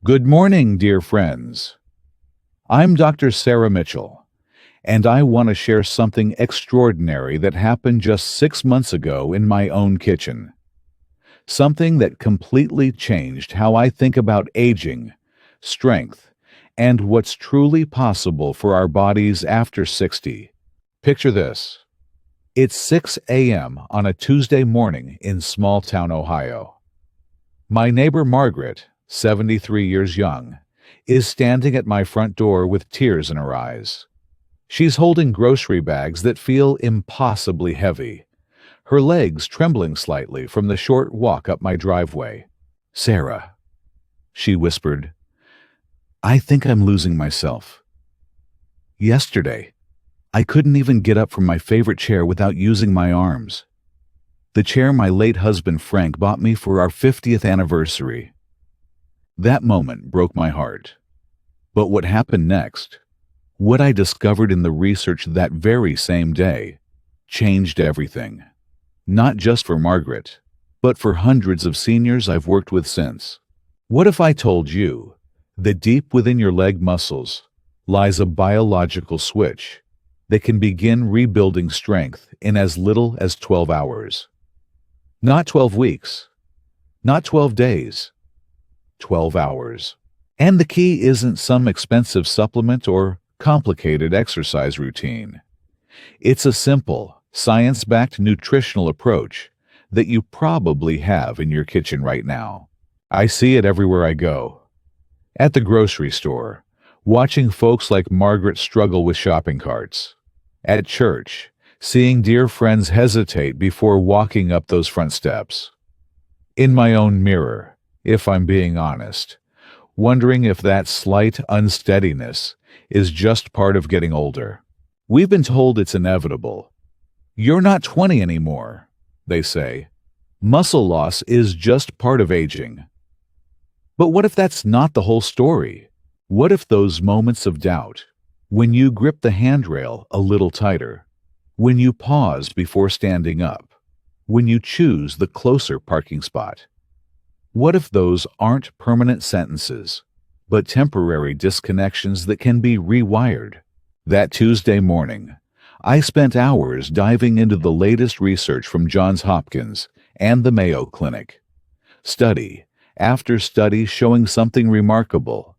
Good morning, dear friends. I'm Dr. Sarah Mitchell, and I want to share something extraordinary that happened just 6 months ago in my own kitchen. Something that completely changed how I think about aging, strength, and what's truly possible for our bodies after 60. Picture this. It's 6 a.m. on a Tuesday morning in small-town Ohio. My neighbor Margaret, 73 years young, is standing at my front door with tears in her eyes. She's holding grocery bags that feel impossibly heavy, her legs trembling slightly from the short walk up my driveway. "Sarah," she whispered, "I think I'm losing myself. Yesterday, I couldn't even get up from my favorite chair without using my arms. The chair my late husband Frank bought me for our 50th anniversary. That moment broke my heart. But what happened next, what I discovered in the research that very same day, changed everything. Not just for Margaret, but for hundreds of seniors I've worked with since. What if I told you that deep within your leg muscles lies a biological switch that can begin rebuilding strength in as little as 12 hours? Not 12 weeks, not 12 days, 12 hours. And the key isn't some expensive supplement or complicated exercise routine. It's a simple, science-backed nutritional approach that you probably have in your kitchen right now. I see it everywhere I go. At the grocery store, watching folks like Margaret struggle with shopping carts. At church, seeing dear friends hesitate before walking up those front steps. In my own mirror, if I'm being honest, wondering if that slight unsteadiness is just part of getting older. We've been told it's inevitable. "You're not 20 anymore," they say. "Muscle loss is just part of aging." But what if that's not the whole story? What if those moments of doubt, when you grip the handrail a little tighter, when you pause before standing up, when you choose the closer parking spot, what if those aren't permanent sentences, but temporary disconnections that can be rewired? That Tuesday morning, I spent hours diving into the latest research from Johns Hopkins and the Mayo Clinic. Study after study showing something remarkable.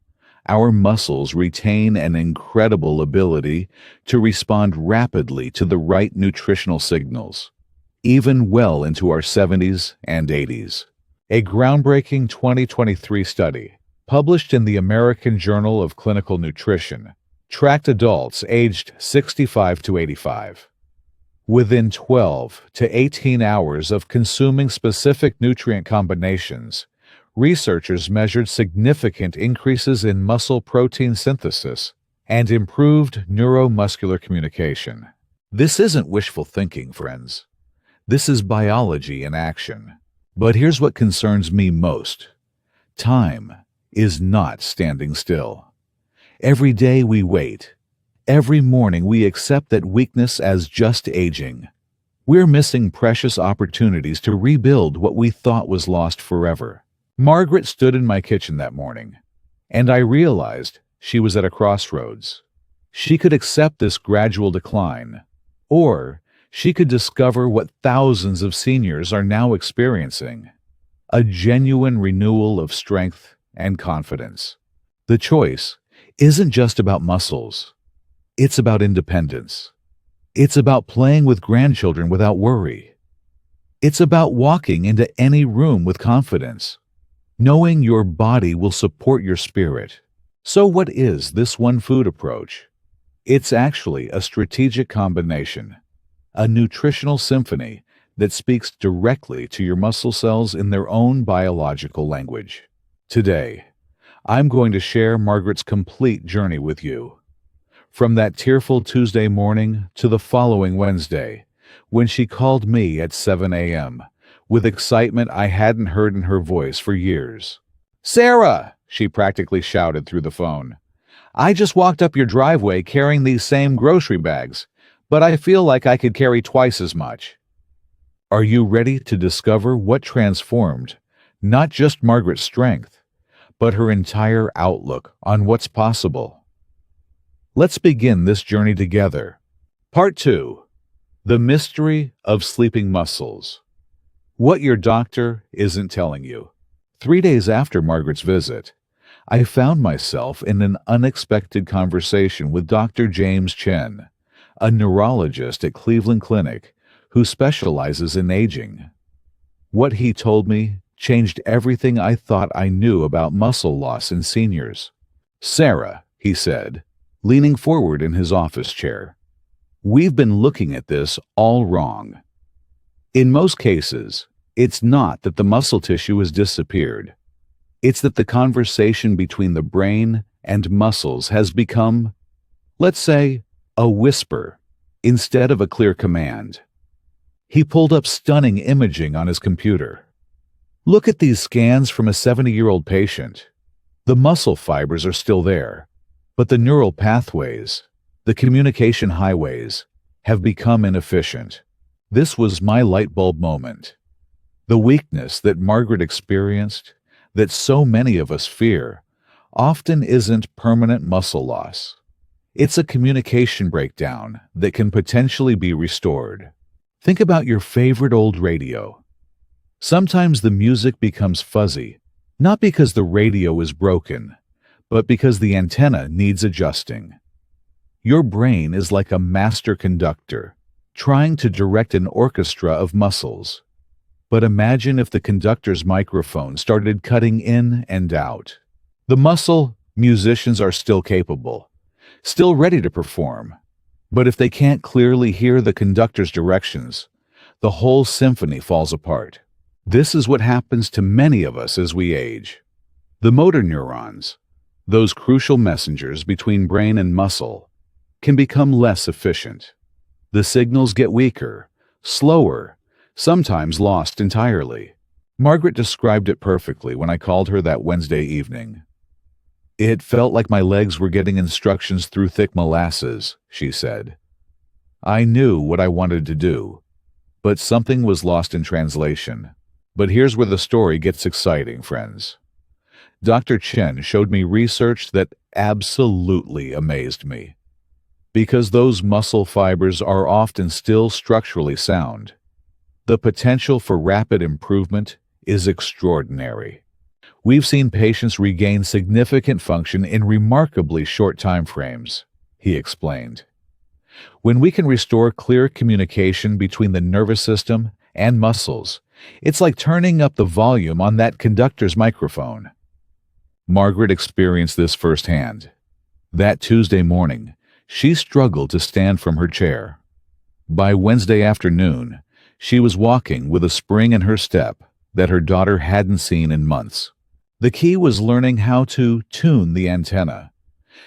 Our muscles retain an incredible ability to respond rapidly to the right nutritional signals, even well into our 70s and 80s. A groundbreaking 2023 study, published in the American Journal of Clinical Nutrition, tracked adults aged 65 to 85. Within 12 to 18 hours of consuming specific nutrient combinations, researchers measured significant increases in muscle protein synthesis and improved neuromuscular communication. This isn't wishful thinking, friends. This is biology in action. But here's what concerns me most. Time is not standing still. Every day we wait. Every morning we accept that weakness as just aging. We're missing precious opportunities to rebuild what we thought was lost forever. Margaret stood in my kitchen that morning, and I realized she was at a crossroads. She could accept this gradual decline, or she could discover what thousands of seniors are now experiencing, a genuine renewal of strength and confidence. The choice isn't just about muscles. It's about independence. It's about playing with grandchildren without worry. It's about walking into any room with confidence, knowing your body will support your spirit. So what is this one food approach? It's actually a strategic combination, a nutritional symphony that speaks directly to your muscle cells in their own biological language. Today, I'm going to share Margaret's complete journey with you. From that tearful Tuesday morning to the following Wednesday, when she called me at 7 a.m., with excitement I hadn't heard in her voice for years. "Sarah!" she practically shouted through the phone. "I just walked up your driveway carrying these same grocery bags, but I feel like I could carry twice as much." Are you ready to discover what transformed not just Margaret's strength, but her entire outlook on what's possible. Let's begin this journey together. Part 2. The Mystery of Sleeping Muscles. What your doctor isn't telling you. 3 days after Margaret's visit, I found myself in an unexpected conversation with Dr. James Chen, a neurologist at Cleveland Clinic who specializes in aging. What he told me changed everything I thought I knew about muscle loss in seniors. "Sarah," he said, leaning forward in his office chair, "we've been looking at this all wrong. In most cases, it's not that the muscle tissue has disappeared. It's that the conversation between the brain and muscles has become, let's say, a whisper instead of a clear command." He pulled up stunning imaging on his computer. "Look at these scans from a 70-year-old patient. The muscle fibers are still there, but the neural pathways, the communication highways, have become inefficient." This was my light bulb moment. The weakness that Margaret experienced, that so many of us fear, often isn't permanent muscle loss. It's a communication breakdown that can potentially be restored. Think about your favorite old radio. Sometimes the music becomes fuzzy, not because the radio is broken, but because the antenna needs adjusting. Your brain is like a master conductor, trying to direct an orchestra of muscles. But imagine if the conductor's microphone started cutting in and out. The musicians are still capable, still ready to perform. But if they can't clearly hear the conductor's directions, the whole symphony falls apart. This is what happens to many of us as we age. The motor neurons, those crucial messengers between brain and muscle, can become less efficient. The signals get weaker, slower, sometimes lost entirely. Margaret described it perfectly when I called her that Wednesday evening. "It felt like my legs were getting instructions through thick molasses," she said. "I knew what I wanted to do, but something was lost in translation." But here's where the story gets exciting, friends. Dr. Chen showed me research that absolutely amazed me. Because those muscle fibers are often still structurally sound, the potential for rapid improvement is extraordinary. We've seen patients regain significant function in remarkably short time frames, he explained. When we can restore clear communication between the nervous system and muscles, it's like turning up the volume on that conductor's microphone. Margaret experienced this firsthand. That Tuesday morning, she struggled to stand from her chair. By Wednesday afternoon, she was walking with a spring in her step that her daughter hadn't seen in months. The key was learning how to tune the antenna,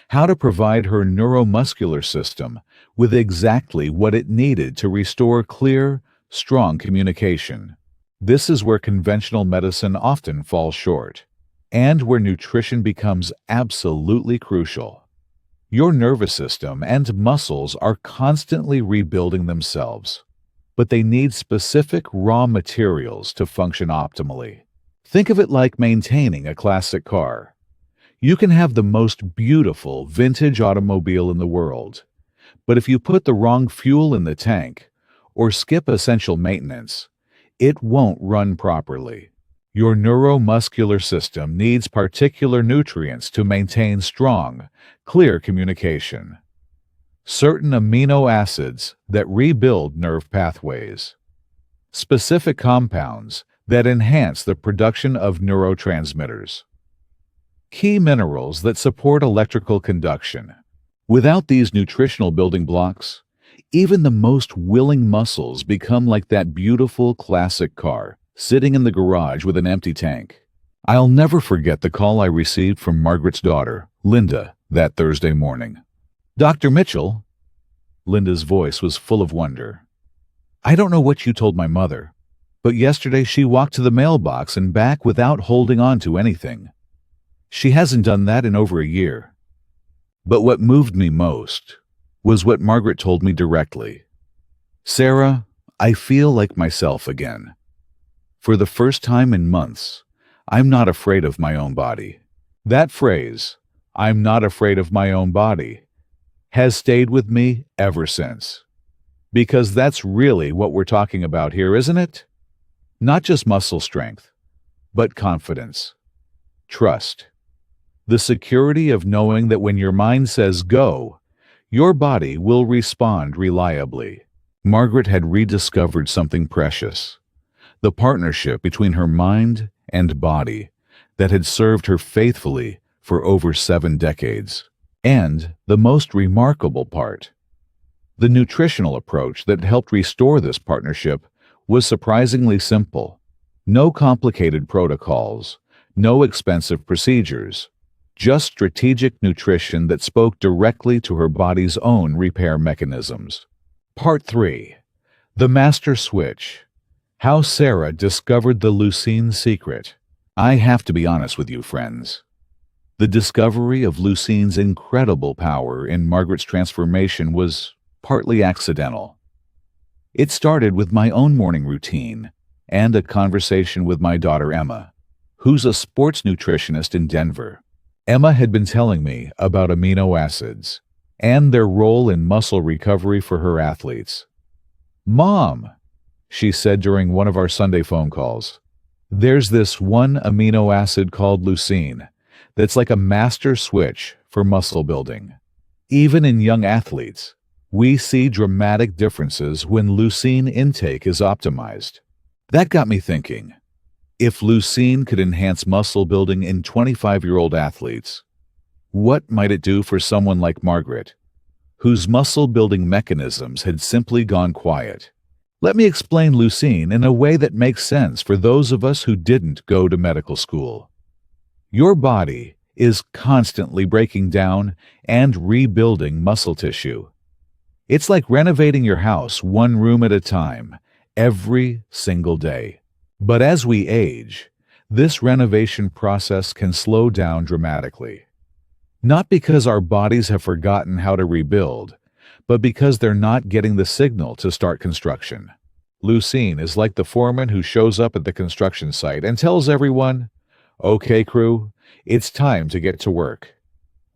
how to provide her neuromuscular system with exactly what it needed to restore clear, strong communication. This is where conventional medicine often falls short, and where nutrition becomes absolutely crucial. Your nervous system and muscles are constantly rebuilding themselves, but they need specific raw materials to function optimally. Think of it like maintaining a classic car. You can have the most beautiful vintage automobile in the world, but if you put the wrong fuel in the tank or skip essential maintenance, it won't run properly. Your neuromuscular system needs particular nutrients to maintain strong, clear communication. Certain amino acids that rebuild nerve pathways. Specific compounds that enhance the production of neurotransmitters. Key minerals that support electrical conduction. Without these nutritional building blocks, even the most willing muscles become like that beautiful classic car sitting in the garage with an empty tank. I'll never forget the call I received from Margaret's daughter, Linda, that Thursday morning. "Dr. Mitchell?" Linda's voice was full of wonder. "I don't know what you told my mother, but yesterday she walked to the mailbox and back without holding on to anything. She hasn't done that in over a year." But what moved me most was what Margaret told me directly. "Sarah, I feel like myself again. For the first time in months, I'm not afraid of my own body. That phrase, "I'm not afraid of my own body," has stayed with me ever since. Because that's really what we're talking about here, isn't it? Not just muscle strength, but confidence, trust, the security of knowing that when your mind says go, your body will respond reliably. Margaret had rediscovered something precious, the partnership between her mind and body that had served her faithfully for over 7 decades. And the most remarkable part, the nutritional approach that helped restore this partnership was surprisingly simple. No complicated protocols, no expensive procedures, just strategic nutrition that spoke directly to her body's own repair mechanisms. Part 3. The Master Switch. How Sarah Discovered the Leucine Secret. I have to be honest with you, friends. The discovery of leucine's incredible power in Margaret's transformation was partly accidental. It started with my own morning routine and a conversation with my daughter Emma, who's a sports nutritionist in Denver. Emma had been telling me about amino acids and their role in muscle recovery for her athletes. "Mom," she said during one of our Sunday phone calls, "there's this one amino acid called leucine that's like a master switch for muscle building. Even in young athletes, we see dramatic differences when leucine intake is optimized." That got me thinking. If leucine could enhance muscle building in 25-year-old athletes, what might it do for someone like Margaret, whose muscle-building mechanisms had simply gone quiet? Let me explain leucine in a way that makes sense for those of us who didn't go to medical school. Your body is constantly breaking down and rebuilding muscle tissue. It's like renovating your house one room at a time, every single day. But as we age, this renovation process can slow down dramatically. Not because our bodies have forgotten how to rebuild, but because they're not getting the signal to start construction. Leucine is like the foreman who shows up at the construction site and tells everyone, "Okay, crew, it's time to get to work."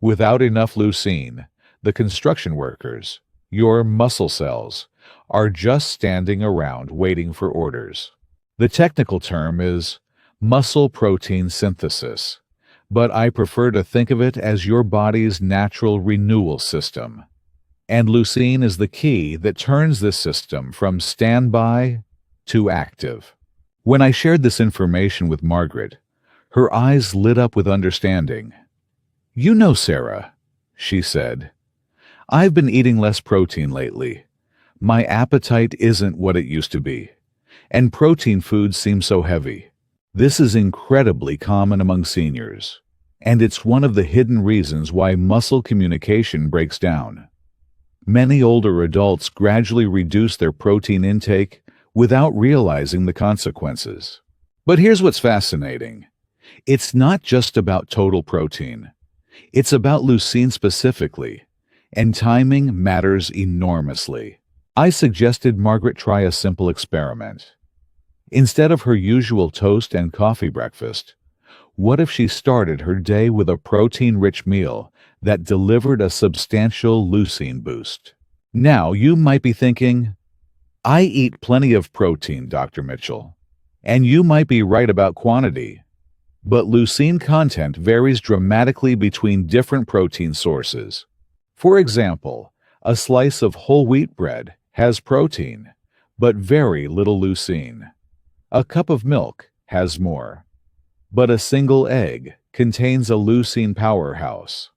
Without enough leucine, the construction workers, your muscle cells, are just standing around waiting for orders. The technical term is muscle protein synthesis, but I prefer to think of it as your body's natural renewal system. And leucine is the key that turns this system from standby to active. When I shared this information with Margaret, her eyes lit up with understanding. "You know, Sarah," she said, "I've been eating less protein lately. My appetite isn't what it used to be, and protein foods seem so heavy. This is incredibly common among seniors, and it's one of the hidden reasons why muscle communication breaks down. Many older adults gradually reduce their protein intake without realizing the consequences. But here's what's fascinating. It's not just about total protein. It's about leucine specifically, and timing matters enormously. I suggested Margaret try a simple experiment. Instead of her usual toast and coffee breakfast, what if she started her day with a protein-rich meal that delivered a substantial leucine boost? Now, you might be thinking, "I eat plenty of protein, Dr. Mitchell." And you might be right about quantity. But leucine content varies dramatically between different protein sources. For example, a slice of whole wheat bread has protein, but very little leucine. A cup of milk has more. But a single egg contains a leucine powerhouse.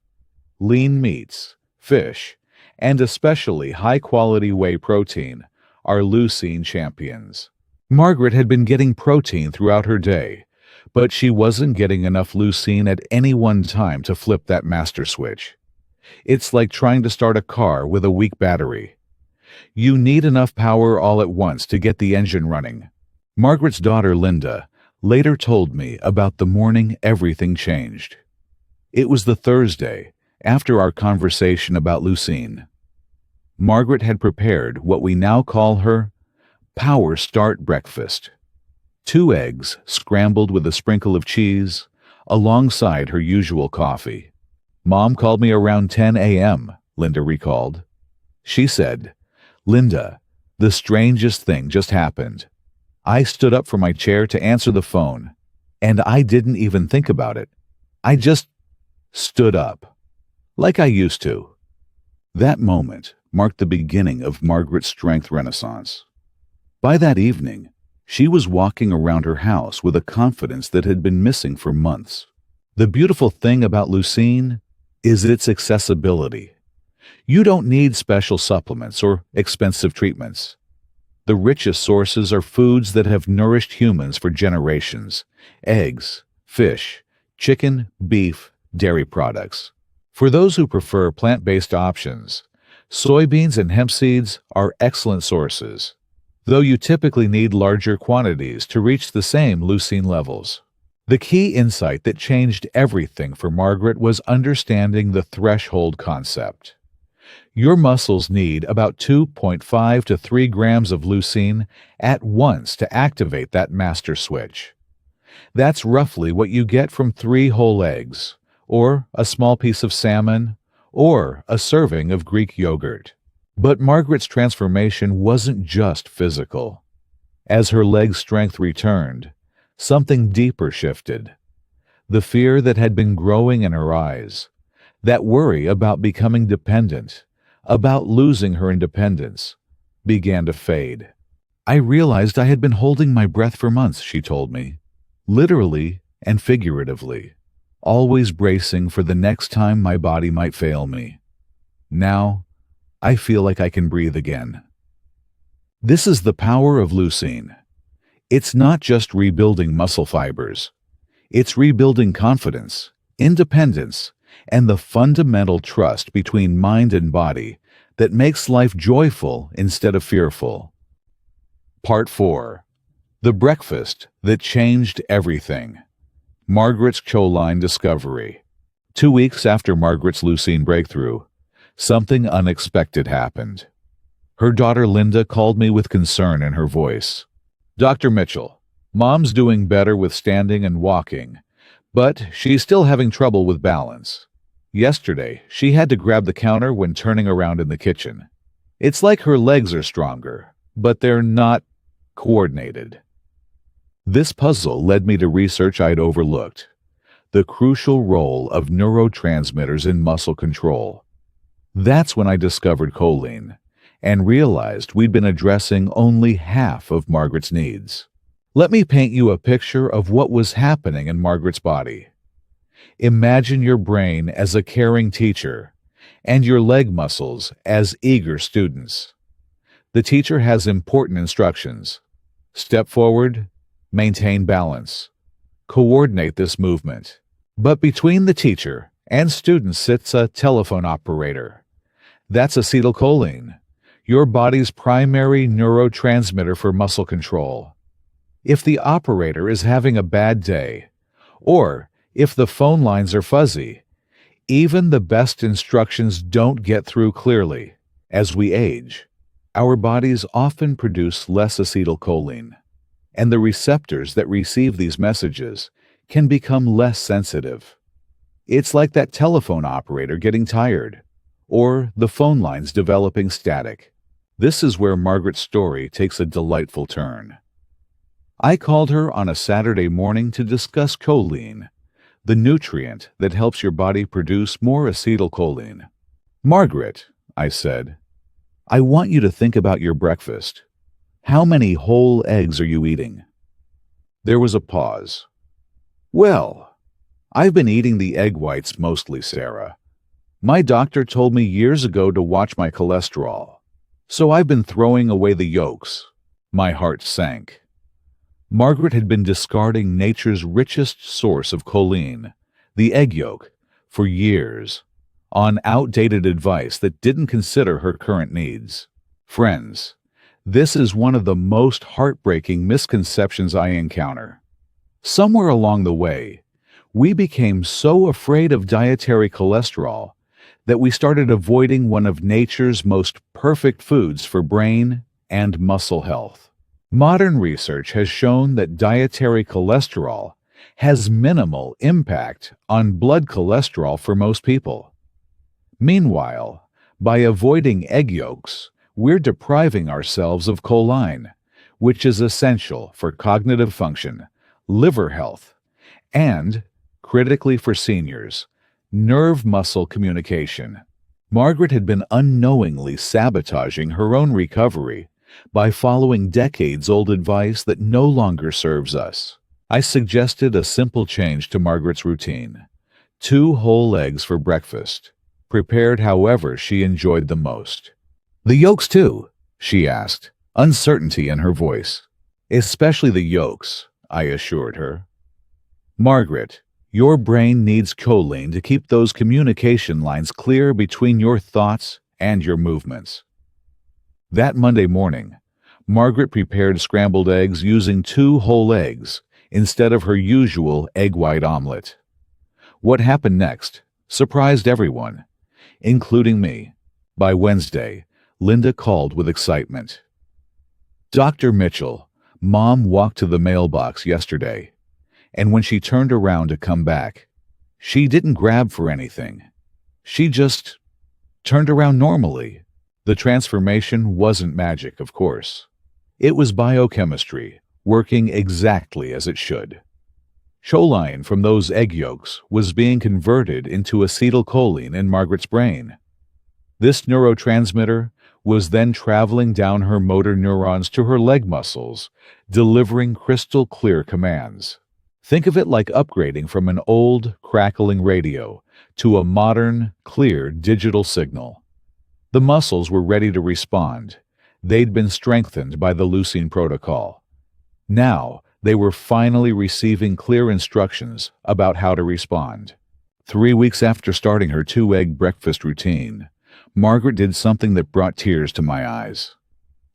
Lean meats, fish, and especially high-quality whey protein are leucine champions. Margaret had been getting protein throughout her day, but she wasn't getting enough leucine at any one time to flip that master switch. It's like trying to start a car with a weak battery. You need enough power all at once to get the engine running. Margaret's daughter, Linda, later told me about the morning everything changed. It was the Thursday after our conversation about leucine. Margaret had prepared what we now call her Power Start breakfast. 2 eggs scrambled with a sprinkle of cheese, alongside her usual coffee. Mom called me around 10 a.m., Linda recalled. She said, "Linda, the strangest thing just happened. I stood up from my chair to answer the phone, and I didn't even think about it. I just stood up, like I used to." That moment marked the beginning of Margaret's strength renaissance. By that evening, she was walking around her house with a confidence that had been missing for months. The beautiful thing about leucine is its accessibility. You don't need special supplements or expensive treatments. The richest sources are foods that have nourished humans for generations: eggs, fish, chicken, beef, dairy products. For those who prefer plant-based options, soybeans and hemp seeds are excellent sources, though you typically need larger quantities to reach the same leucine levels. The key insight that changed everything for Margaret was understanding the threshold concept. Your muscles need about 2.5 to 3 grams of leucine at once to activate that master switch. That's roughly what you get from 3 whole eggs, or a small piece of salmon, or a serving of Greek yogurt. But Margaret's transformation wasn't just physical. As her leg strength returned, something deeper shifted. The fear that had been growing in her eyes, that worry about becoming dependent, about losing her independence, began to fade. "I realized I had been holding my breath for months," she told me, literally and figuratively, always bracing for the next time my body might fail me. "Now, I feel like I can breathe again." This is the power of leucine. It's not just rebuilding muscle fibers. It's rebuilding confidence, independence, and the fundamental trust between mind and body that makes life joyful instead of fearful. Part 4. The breakfast that changed everything. Margaret's choline discovery. 2 weeks after Margaret's leucine breakthrough, something unexpected happened. Her daughter Linda called me with concern in her voice. "Dr. Mitchell, Mom's doing better with standing and walking, but she's still having trouble with balance. Yesterday, she had to grab the counter when turning around in the kitchen. It's like her legs are stronger, but they're not coordinated." This puzzle led me to research I'd overlooked: the crucial role of neurotransmitters in muscle control. That's when I discovered choline, and realized we'd been addressing only half of Margaret's needs. Let me paint you a picture of what was happening in Margaret's body. Imagine your brain as a caring teacher, and your leg muscles as eager students. The teacher has important instructions. Step forward, maintain balance, coordinate this movement. But between the teacher and student sits a telephone operator. That's acetylcholine, your body's primary neurotransmitter for muscle control. If the operator is having a bad day, or if the phone lines are fuzzy, even the best instructions don't get through clearly. As we age, our bodies often produce less acetylcholine, and the receptors that receive these messages can become less sensitive. It's like that telephone operator getting tired, or the phone lines developing static. This is where Margaret's story takes a delightful turn. I called her on a Saturday morning to discuss choline, the nutrient that helps your body produce more acetylcholine. "Margaret," I said, "I want you to think about your breakfast. How many whole eggs are you eating?" There was a pause. "Well, I've been eating the egg whites mostly, Sarah. My doctor told me years ago to watch my cholesterol, so I've been throwing away the yolks." My heart sank. Margaret had been discarding nature's richest source of choline, the egg yolk, for years, on outdated advice that didn't consider her current needs. Friends, this is one of the most heartbreaking misconceptions I encounter. Somewhere along the way, we became so afraid of dietary cholesterol that we started avoiding one of nature's most perfect foods for brain and muscle health. Modern research has shown that dietary cholesterol has minimal impact on blood cholesterol for most people. Meanwhile, by avoiding egg yolks, we're depriving ourselves of choline, which is essential for cognitive function, liver health, and, critically for seniors, nerve muscle communication. Margaret had been unknowingly sabotaging her own recovery by following decades-old advice that no longer serves us. I suggested a simple change to Margaret's routine: 2 whole eggs for breakfast, prepared however she enjoyed them most. "The yolks too?" she asked, uncertainty in her voice. "Especially the yolks," I assured her. "Margaret, your brain needs choline to keep those communication lines clear between your thoughts and your movements." That Monday morning, Margaret prepared scrambled eggs using 2 whole eggs instead of her usual egg white omelet. What happened next surprised everyone, including me. By Wednesday, Linda called with excitement. "Dr. Mitchell, Mom walked to the mailbox yesterday, and when she turned around to come back, she didn't grab for anything. She just turned around normally." The transformation wasn't magic, of course. It was biochemistry, working exactly as it should. Choline from those egg yolks was being converted into acetylcholine in Margaret's brain. This neurotransmitter was then traveling down her motor neurons to her leg muscles, delivering crystal clear commands. Think of it like upgrading from an old, crackling radio to a modern, clear digital signal. The muscles were ready to respond. They'd been strengthened by the leucine protocol. Now, they were finally receiving clear instructions about how to respond. 3 weeks after starting her 2-egg breakfast routine, Margaret did something that brought tears to my eyes.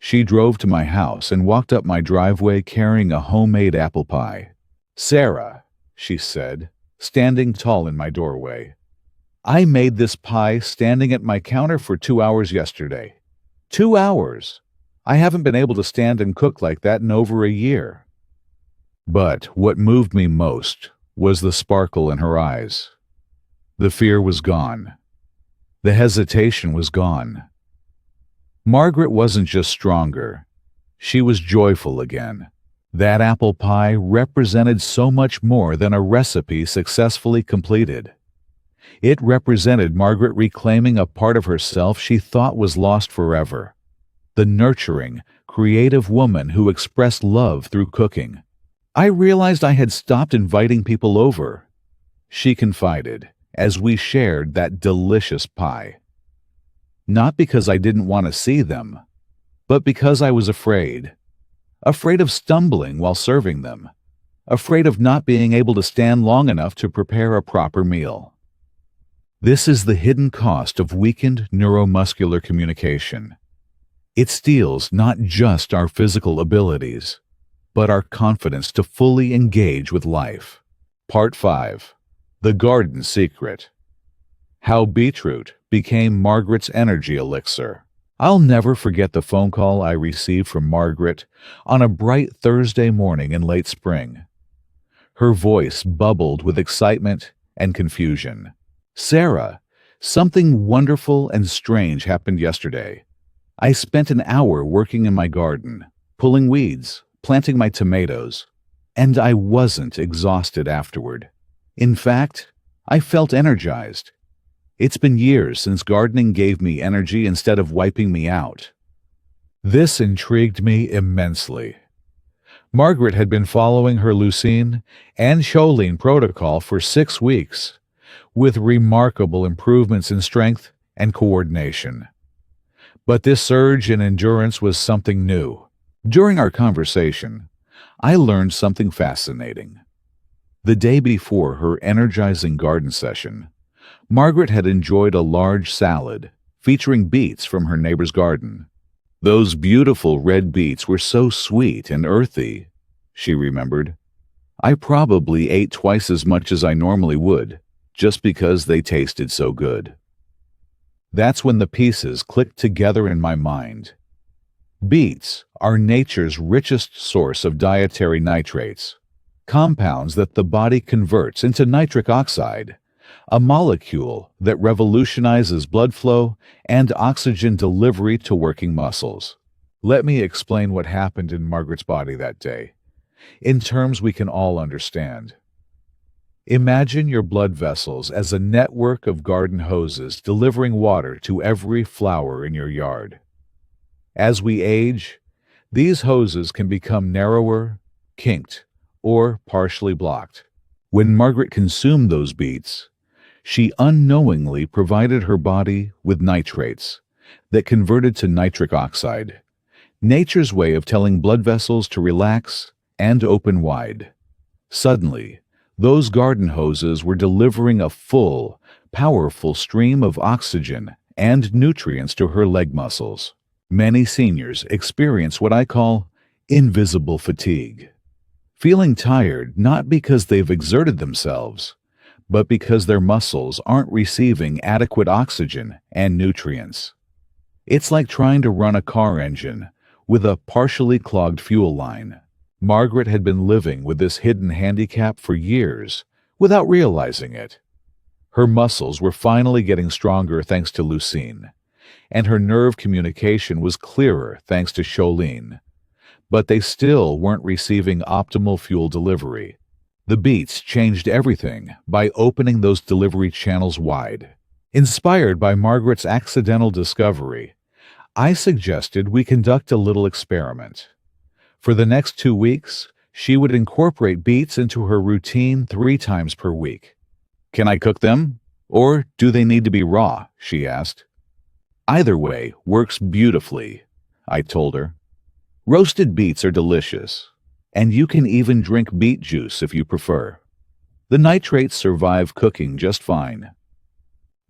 She drove to my house and walked up my driveway carrying a homemade apple pie. "Sarah," she said, standing tall in my doorway, "I made this pie standing at my counter for 2 hours yesterday. 2 hours! I haven't been able to stand and cook like that in over a year." But what moved me most was the sparkle in her eyes. The fear was gone. The hesitation was gone. Margaret wasn't just stronger. She was joyful again. That apple pie represented so much more than a recipe successfully completed. It represented Margaret reclaiming a part of herself she thought was lost forever. The nurturing, creative woman who expressed love through cooking. "I realized I had stopped inviting people over," she confided, as we shared that delicious pie. "Not because I didn't want to see them, but because I was afraid. Afraid of stumbling while serving them. Afraid of not being able to stand long enough to prepare a proper meal." This is the hidden cost of weakened neuromuscular communication. It steals not just our physical abilities, but our confidence to fully engage with life. Part 5. The Garden Secret. How beetroot became Margaret's energy elixir. I'll never forget the phone call I received from Margaret on a bright Thursday morning in late spring. Her voice bubbled with excitement and confusion. "Sarah, something wonderful and strange happened yesterday. I spent an hour working in my garden, pulling weeds, planting my tomatoes, and I wasn't exhausted afterward. In fact, I felt energized. It's been years since gardening gave me energy instead of wiping me out." This intrigued me immensely. Margaret had been following her leucine and choline protocol for 6 weeks, with remarkable improvements in strength and coordination. But this surge in endurance was something new. During our conversation, I learned something fascinating. The day before her energizing garden session, Margaret had enjoyed a large salad featuring beets from her neighbor's garden. "Those beautiful red beets were so sweet and earthy," she remembered. "I probably ate twice as much as I normally would, just because they tasted so good." That's when the pieces clicked together in my mind. Beets are nature's richest source of dietary nitrates. compounds that the body converts into nitric oxide, a molecule that revolutionizes blood flow and oxygen delivery to working muscles. Let me explain what happened in Margaret's body that day, in terms we can all understand. Imagine your blood vessels as a network of garden hoses delivering water to every flower in your yard. As we age, these hoses can become narrower, kinked, or partially blocked. When Margaret consumed those beets, she unknowingly provided her body with nitrates that converted to nitric oxide, nature's way of telling blood vessels to relax and open wide. Suddenly, those garden hoses were delivering a full, powerful stream of oxygen and nutrients to her leg muscles. Many seniors experience what I call invisible fatigue, feeling tired not because they've exerted themselves, but because their muscles aren't receiving adequate oxygen and nutrients. It's like trying to run a car engine with a partially clogged fuel line. Margaret had been living with this hidden handicap for years without realizing it. Her muscles were finally getting stronger thanks to leucine, and her nerve communication was clearer thanks to choline. But they still weren't receiving optimal fuel delivery. The beets changed everything by opening those delivery channels wide. Inspired by Margaret's accidental discovery, I suggested we conduct a little experiment. For the next 2 weeks, she would incorporate beets into her routine 3 times per week. "Can I cook them? Or do they need to be raw?" she asked. "Either way works beautifully," I told her. "Roasted beets are delicious, and you can even drink beet juice if you prefer. The nitrates survive cooking just fine."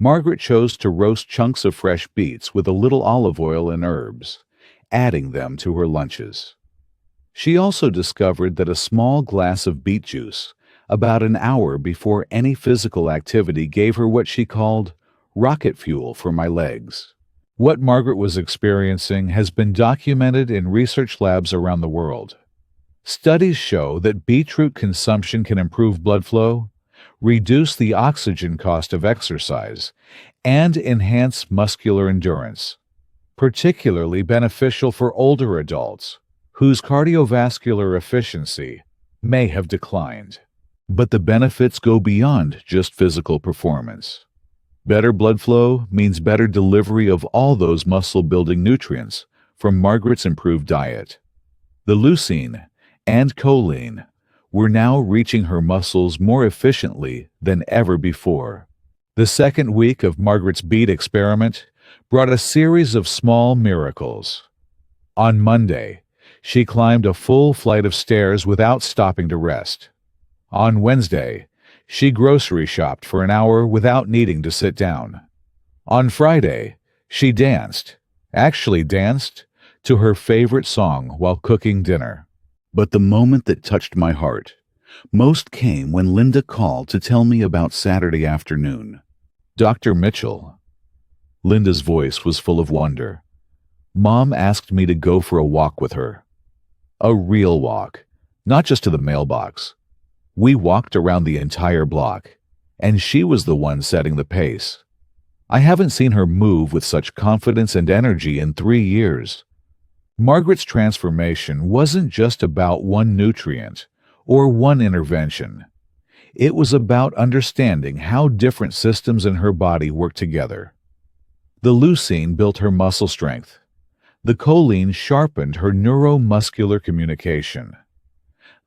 Margaret chose to roast chunks of fresh beets with a little olive oil and herbs, adding them to her lunches. She also discovered that a small glass of beet juice, about an hour before any physical activity, gave her what she called rocket fuel for my legs. What Margaret was experiencing has been documented in research labs around the world. Studies show that beetroot consumption can improve blood flow, reduce the oxygen cost of exercise, and enhance muscular endurance, particularly beneficial for older adults whose cardiovascular efficiency may have declined. But the benefits go beyond just physical performance. Better blood flow means better delivery of all those muscle-building nutrients from Margaret's improved diet. The leucine and choline were now reaching her muscles more efficiently than ever before. The second week of Margaret's beet experiment brought a series of small miracles. On Monday, she climbed a full flight of stairs without stopping to rest. On Wednesday, she grocery shopped for an hour without needing to sit down. On Friday, she actually danced, to her favorite song while cooking dinner. But the moment that touched my heart most came when Linda called to tell me about Saturday afternoon. "Dr. Mitchell." Linda's voice was full of wonder. "Mom asked me to go for a walk with her. A real walk, not just to the mailbox. We walked around the entire block, and she was the one setting the pace. I haven't seen her move with such confidence and energy in 3 years. Margaret's transformation wasn't just about one nutrient or one intervention. It was about understanding how different systems in her body work together. The leucine built her muscle strength. The choline sharpened her neuromuscular communication.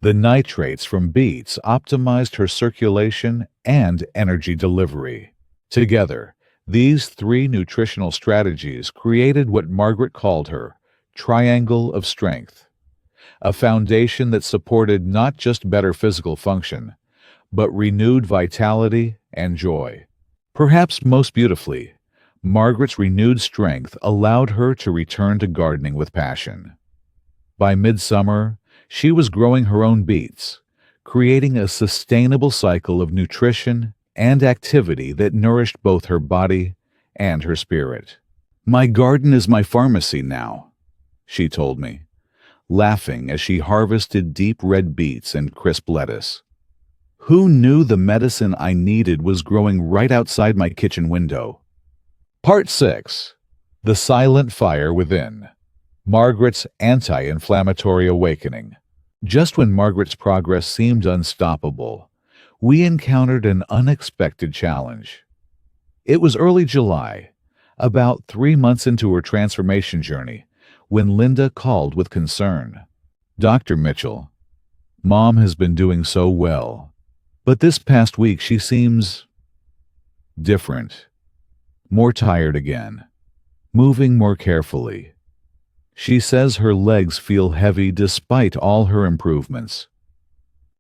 The nitrates from beets optimized her circulation and energy delivery. Together, these 3 nutritional strategies created what Margaret called her triangle of strength, a foundation that supported not just better physical function, but renewed vitality and joy. Perhaps most beautifully, Margaret's renewed strength allowed her to return to gardening with passion. By midsummer, she was growing her own beets, creating a sustainable cycle of nutrition and activity that nourished both her body and her spirit. "My garden is my pharmacy now," she told me. laughing as she harvested deep red beets and crisp lettuce. Who knew the medicine I needed was growing right outside my kitchen window? Part 6. The Silent Fire Within. Margaret's Anti-Inflammatory Awakening. Just when Margaret's progress seemed unstoppable, we encountered an unexpected challenge. It was early July, about 3 months into her transformation journey, when Linda called with concern. "Dr. Mitchell, Mom has been doing so well, but this past week she seems different, more tired again, moving more carefully. She says her legs feel heavy despite all her improvements."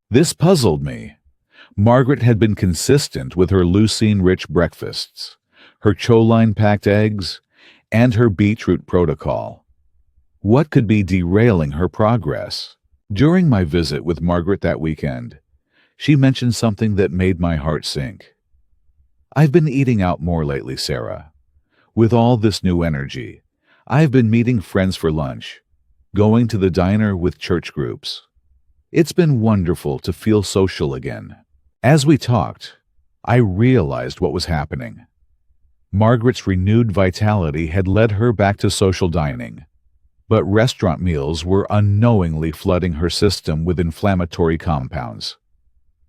This puzzled me. Margaret had been consistent with her leucine-rich breakfasts, her choline-packed eggs, and her beetroot protocol. What could be derailing her progress? During my visit with Margaret that weekend, she mentioned something that made my heart sink. "I've been eating out more lately, Sarah. With all this new energy, I've been meeting friends for lunch, going to the diner with church groups. It's been wonderful to feel social again." As we talked, I realized what was happening. Margaret's renewed vitality had led her back to social dining, but restaurant meals were unknowingly flooding her system with inflammatory compounds.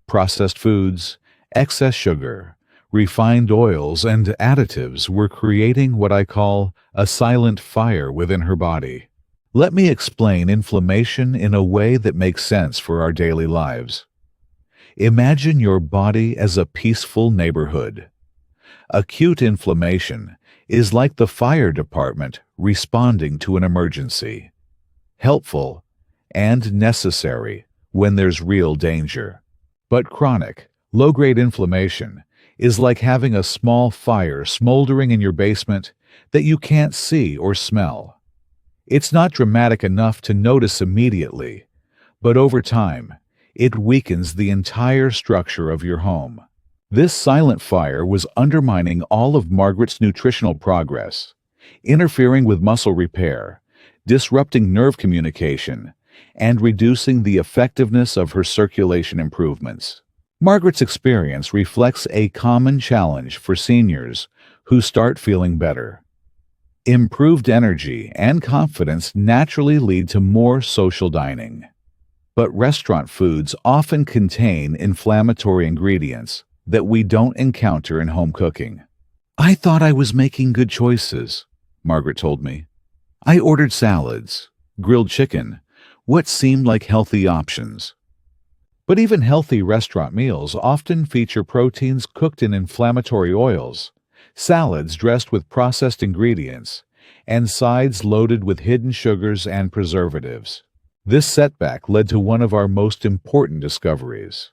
Processed foods, excess sugar, refined oils, and additives were creating what I call a silent fire within her body. Let me explain inflammation in a way that makes sense for our daily lives. Imagine your body as a peaceful neighborhood. Acute inflammation is like the fire department responding to an emergency. Helpful and necessary when there's real danger. But chronic, low-grade inflammation is like having a small fire smoldering in your basement that you can't see or smell. It's not dramatic enough to notice immediately, but over time, it weakens the entire structure of your home. This silent fire was undermining all of Margaret's nutritional progress, interfering with muscle repair, disrupting nerve communication, and reducing the effectiveness of her circulation improvements. Margaret's experience reflects a common challenge for seniors who start feeling better. Improved energy and confidence naturally lead to more social dining. But restaurant foods often contain inflammatory ingredients that we don't encounter in home cooking. "I thought I was making good choices," Margaret told me. "I ordered salads, grilled chicken, what seemed like healthy options. But even healthy restaurant meals often feature proteins cooked in inflammatory oils, salads dressed with processed ingredients, and sides loaded with hidden sugars and preservatives." This setback led to one of our most important discoveries: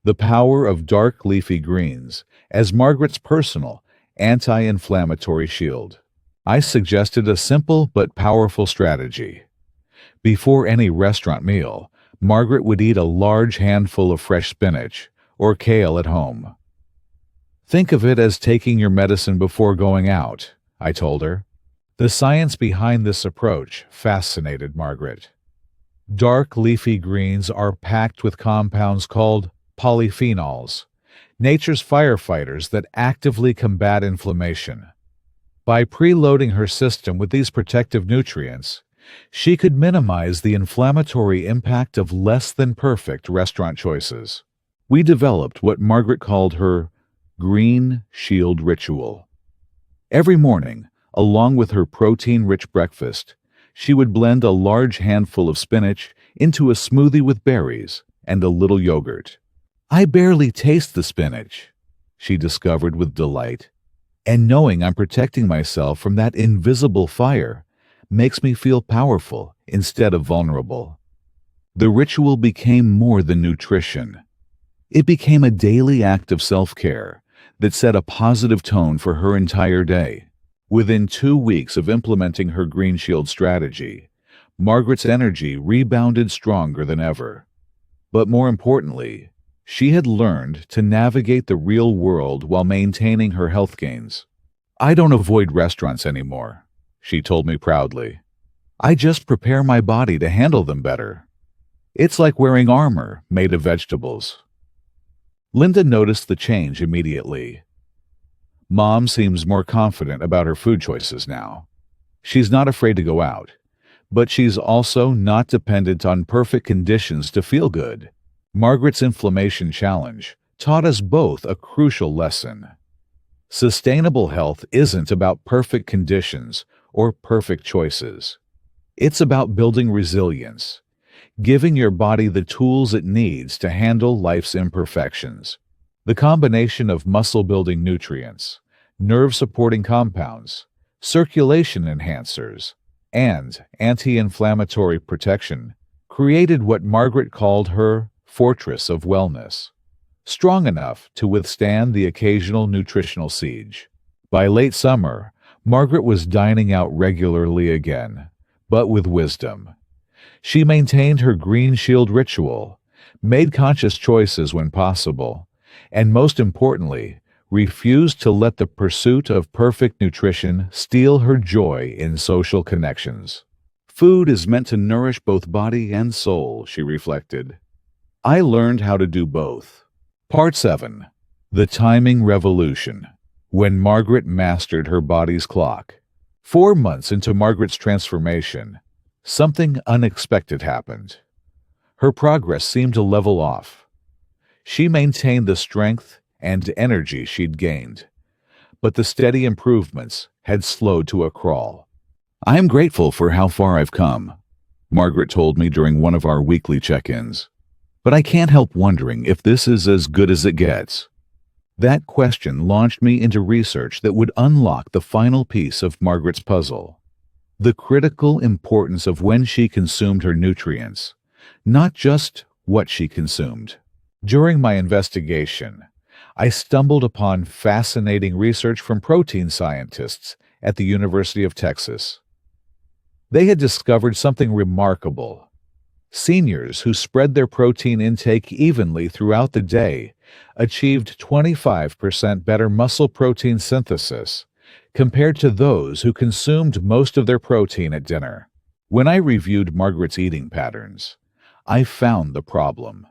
the power of dark leafy greens as Margaret's personal anti-inflammatory shield. I suggested a simple but powerful strategy. Before any restaurant meal, Margaret would eat a large handful of fresh spinach or kale at home. "Think of it as taking your medicine before going out," I told her. The science behind this approach fascinated Margaret. Dark leafy greens are packed with compounds called polyphenols, nature's firefighters that actively combat inflammation. By preloading her system with these protective nutrients, she could minimize the inflammatory impact of less-than-perfect restaurant choices. We developed what Margaret called her Green Shield Ritual. Every morning, along with her protein-rich breakfast, she would blend a large handful of spinach into a smoothie with berries and a little yogurt. "I barely taste the spinach," she discovered with delight. "And knowing I'm protecting myself from that invisible fire makes me feel powerful instead of vulnerable." The ritual became more than nutrition. It became a daily act of self-care that set a positive tone for her entire day. Within 2 weeks of implementing her Green Shield strategy, Margaret's energy rebounded stronger than ever. But more importantly, she had learned to navigate the real world while maintaining her health gains. "I don't avoid restaurants anymore," she told me proudly. I just prepare my body to handle them better. It's like wearing armor made of vegetables. Linda noticed the change immediately. Mom seems more confident about her food choices now. She's not afraid to go out, but she's also not dependent on perfect conditions to feel good. Margaret's inflammation challenge taught us both a crucial lesson. Sustainable health isn't about perfect conditions or perfect choices. It's about building resilience, giving your body the tools it needs to handle life's imperfections. The combination of muscle-building nutrients, nerve-supporting compounds, circulation enhancers, and anti-inflammatory protection created what Margaret called her fortress of wellness, strong enough to withstand the occasional nutritional siege. By late summer, Margaret was dining out regularly again, but with wisdom. She maintained her Green Shield ritual, made conscious choices when possible, and most importantly, refused to let the pursuit of perfect nutrition steal her joy in social connections. Food is meant to nourish both body and soul, she reflected. I learned how to do both. Part 7. The Timing Revolution. When Margaret mastered her body's clock. 4 months into Margaret's transformation, something unexpected happened. Her progress seemed to level off. She maintained the strength and energy she'd gained, but the steady improvements had slowed to a crawl. "I'm grateful for how far I've come," Margaret told me during one of our weekly check-ins. "But I can't help wondering if this is as good as it gets." That question launched me into research that would unlock the final piece of Margaret's puzzle: the critical importance of when she consumed her nutrients, not just what she consumed. During my investigation, I stumbled upon fascinating research from protein scientists at the University of Texas. They had discovered something remarkable. Seniors who spread their protein intake evenly throughout the day achieved 25% better muscle protein synthesis compared to those who consumed most of their protein at dinner. When I reviewed Margaret's eating patterns, I found the problem.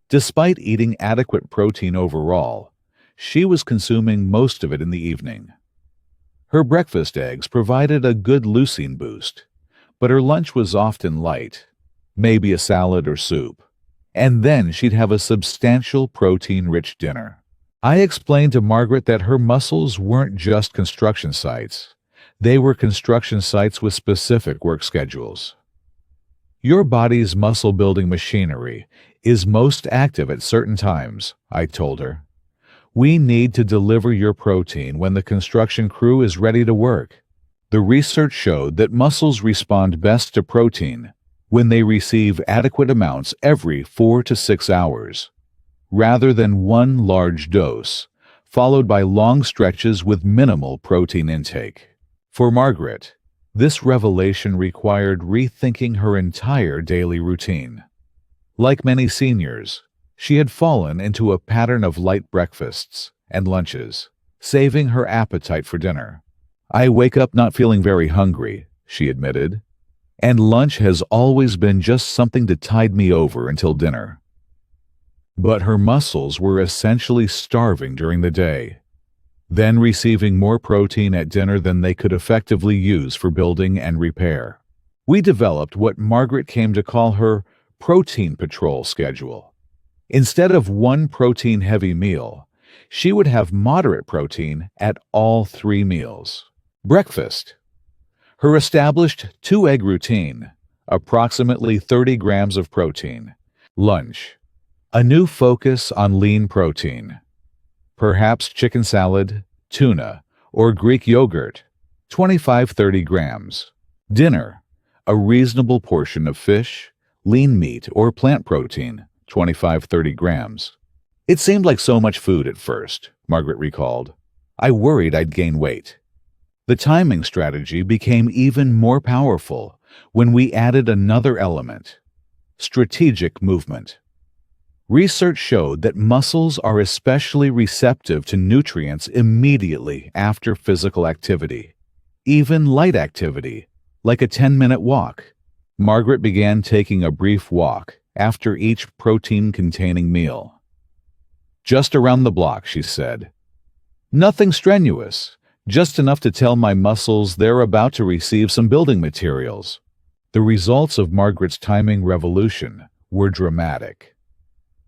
Despite eating adequate protein overall, she was consuming most of it in the evening. Her breakfast eggs provided a good leucine boost, but her lunch was often light, maybe a salad or soup, and then she'd have a substantial protein-rich dinner. I explained to Margaret that her muscles weren't just construction sites. They were construction sites with specific work schedules. Your body's muscle-building machinery is most active at certain times, I told her. We need to deliver your protein when the construction crew is ready to work. The research showed that muscles respond best to protein when they receive adequate amounts every 4 to 6 hours, rather than one large dose, followed by long stretches with minimal protein intake. For Margaret, this revelation required rethinking her entire daily routine. Like many seniors, she had fallen into a pattern of light breakfasts and lunches, saving her appetite for dinner. "I wake up not feeling very hungry," she admitted, "and lunch has always been just something to tide me over until dinner." But her muscles were essentially starving during the day, then receiving more protein at dinner than they could effectively use for building and repair. We developed what Margaret came to call her protein patrol schedule. Instead of one protein-heavy meal, she would have moderate protein at all 3 meals. Breakfast. Her established 2-egg routine, approximately 30 grams of protein. Lunch. A new focus on lean protein. Perhaps chicken salad, tuna, or Greek yogurt, 25-30 grams. Dinner. A reasonable portion of fish, lean meat, or plant protein, 25-30 grams. "It seemed like so much food at first," Margaret recalled. "I worried I'd gain weight." The timing strategy became even more powerful when we added another element: strategic movement. Research showed that muscles are especially receptive to nutrients immediately after physical activity. Even light activity, Like a 10-minute walk. Margaret began taking a brief walk after each protein-containing meal. Just around the block, she said. Nothing strenuous, just enough to tell my muscles they're about to receive some building materials. The results of Margaret's timing revolution were dramatic.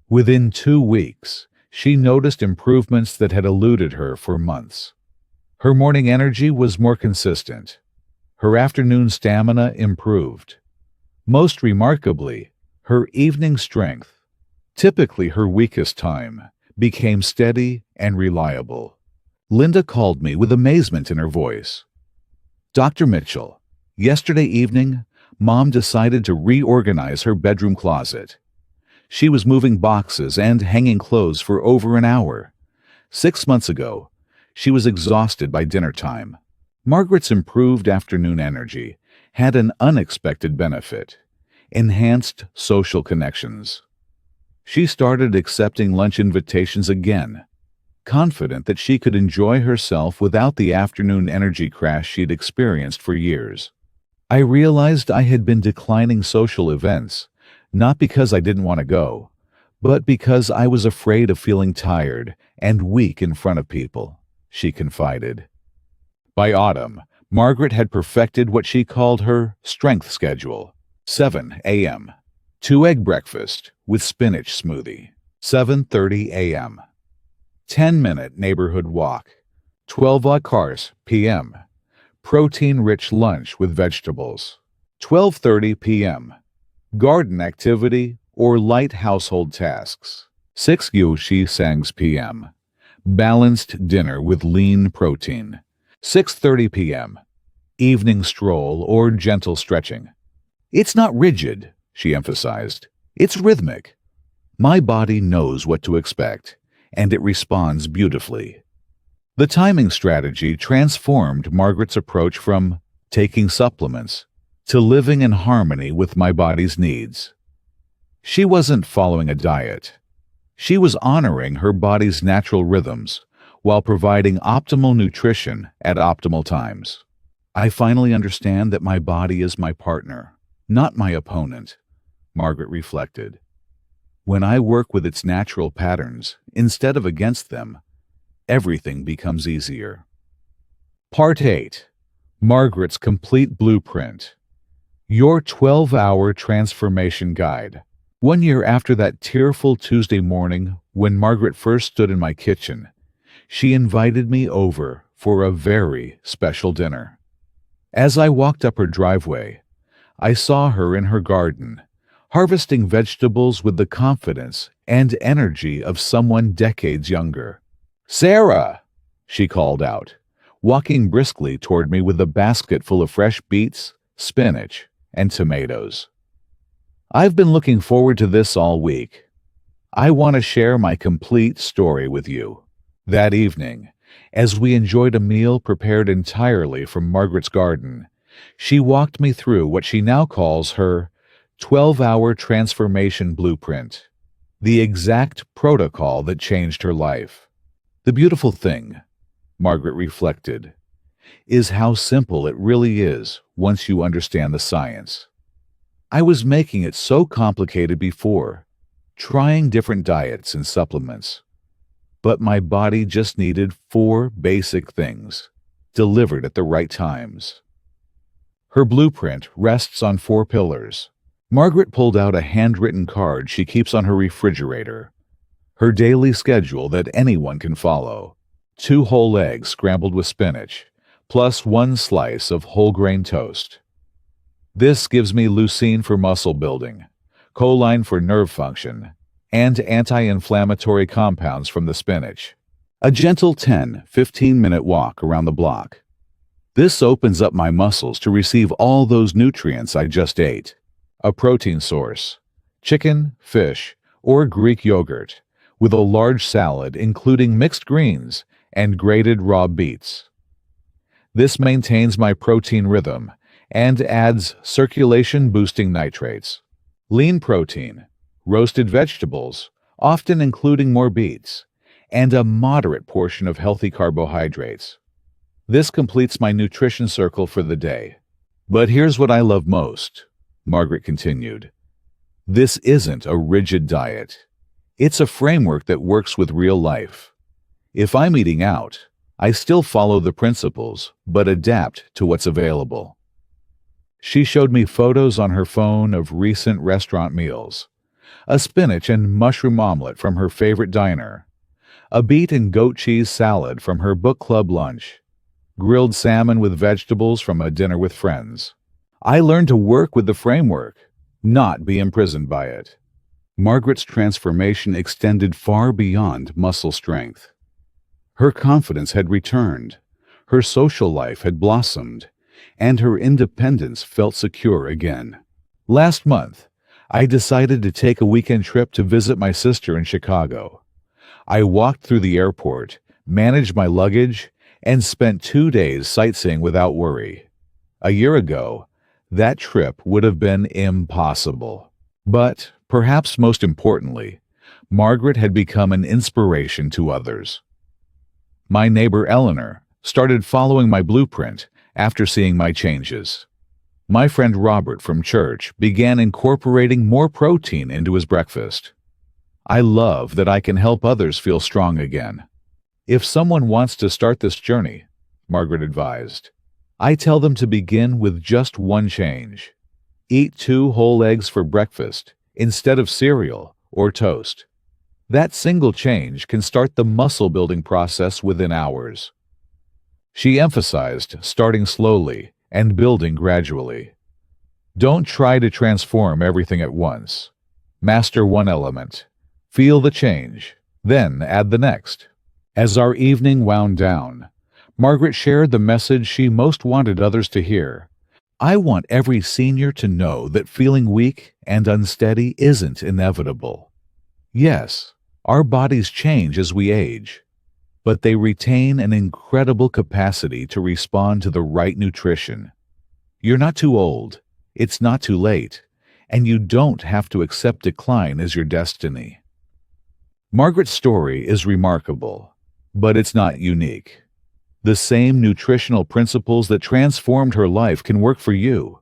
Within 2 weeks, she noticed improvements that had eluded her for months. Her morning energy was more consistent. Her afternoon stamina improved. Most remarkably, her evening strength, typically her weakest time, became steady and reliable. Linda called me with amazement in her voice. Dr. Mitchell, yesterday evening, Mom decided to reorganize her bedroom closet. She was moving boxes and hanging clothes for over an hour. 6 months ago, she was exhausted by dinner time. Margaret's improved afternoon energy had an unexpected benefit: enhanced social connections. She started accepting lunch invitations again, confident that she could enjoy herself without the afternoon energy crash she'd experienced for years. I realized I had been declining social events, not because I didn't want to go, but because I was afraid of feeling tired and weak in front of people, she confided. By autumn, Margaret had perfected what she called her strength schedule. 7 a.m. 2-egg breakfast with spinach smoothie. 7:30 a.m. 10-minute neighborhood walk. 12:00 p.m. Protein-rich lunch with vegetables. 12:30 p.m. Garden activity or light household tasks. 6:00 p.m. Balanced dinner with lean protein. 6:30 p.m. Evening stroll or gentle stretching. It's not rigid, she emphasized. It's rhythmic. My body knows what to expect, and it responds beautifully. The timing strategy transformed Margaret's approach from taking supplements to living in harmony with my body's needs. She wasn't following a diet. She was honoring her body's natural rhythms while providing optimal nutrition at optimal times. I finally understand that my body is my partner, not my opponent, Margaret reflected. When I work with its natural patterns instead of against them, everything becomes easier. Part 8. Margaret's Complete Blueprint. Your 12-Hour Transformation Guide. 1 year after that tearful Tuesday morning when Margaret first stood in my kitchen, she invited me over for a very special dinner. As I walked up her driveway, I saw her in her garden, harvesting vegetables with the confidence and energy of someone decades younger. "Sarah!" she called out, walking briskly toward me with a basket full of fresh beets, spinach, and tomatoes. "I've been looking forward to this all week. I want to share my complete story with you." That evening, as we enjoyed a meal prepared entirely from Margaret's garden, she walked me through what she now calls her 12-Hour Transformation Blueprint, the exact protocol that changed her life. The beautiful thing, Margaret reflected, is how simple it really is once you understand the science. I was making it so complicated before, trying different diets and supplements. But my body just needed 4 basic things, delivered at the right times. Her blueprint rests on 4 pillars. Margaret pulled out a handwritten card she keeps on her refrigerator. Her daily schedule that anyone can follow. 2 whole eggs scrambled with spinach, plus 1 slice of whole grain toast. This gives me leucine for muscle building, choline for nerve function, and anti-inflammatory compounds from the spinach. A gentle 10-15-minute walk around the block. This opens up my muscles to receive all those nutrients I just ate. A protein source: chicken, fish, or Greek yogurt, with a large salad including mixed greens and grated raw beets. This maintains my protein rhythm and adds circulation-boosting nitrates. Lean protein, roasted vegetables, often including more beets, and a moderate portion of healthy carbohydrates. This completes my nutrition circle for the day. But here's what I love most, Margaret continued. This isn't a rigid diet. It's a framework that works with real life. If I'm eating out, I still follow the principles, but adapt to what's available. She showed me photos on her phone of recent restaurant meals. A spinach and mushroom omelet from her favorite diner. A beet and goat cheese salad from her book club lunch. Grilled salmon with vegetables from a dinner with friends. I learned to work with the framework, not be imprisoned by it. Margaret's transformation extended far beyond muscle strength. Her confidence had returned, her social life had blossomed, and her independence felt secure again. Last month, I decided to take a weekend trip to visit my sister in Chicago. I walked through the airport, managed my luggage, and spent 2 days sightseeing without worry. A year ago, that trip would have been impossible. But, perhaps most importantly, Margaret had become an inspiration to others. My neighbor Eleanor started following my blueprint after seeing my changes. My friend Robert from church began incorporating more protein into his breakfast. I love that I can help others feel strong again. If someone wants to start this journey, Margaret advised, I tell them to begin with just one change. Eat 2 whole eggs for breakfast instead of cereal or toast. That single change can start the muscle-building process within hours. She emphasized starting slowly and building gradually. Don't try to transform everything at once. Master one element. Feel the change, then add the next. As our evening wound down, Margaret shared the message she most wanted others to hear. I want every senior to know that feeling weak and unsteady isn't inevitable. Yes, our bodies change as we age, but they retain an incredible capacity to respond to the right nutrition. You're not too old, it's not too late, and you don't have to accept decline as your destiny. Margaret's story is remarkable, but it's not unique. The same nutritional principles that transformed her life can work for you.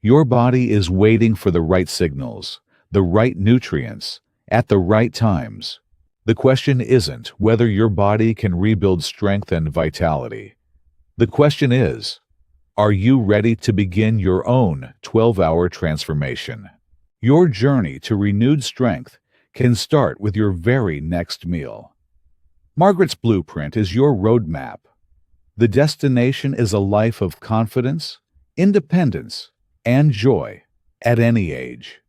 Your body is waiting for the right signals, the right nutrients, at the right times. The question isn't whether your body can rebuild strength and vitality. The question is, are you ready to begin your own 12-hour transformation? Your journey to renewed strength can start with your very next meal. Margaret's blueprint is your roadmap. The destination is a life of confidence, independence, and joy at any age.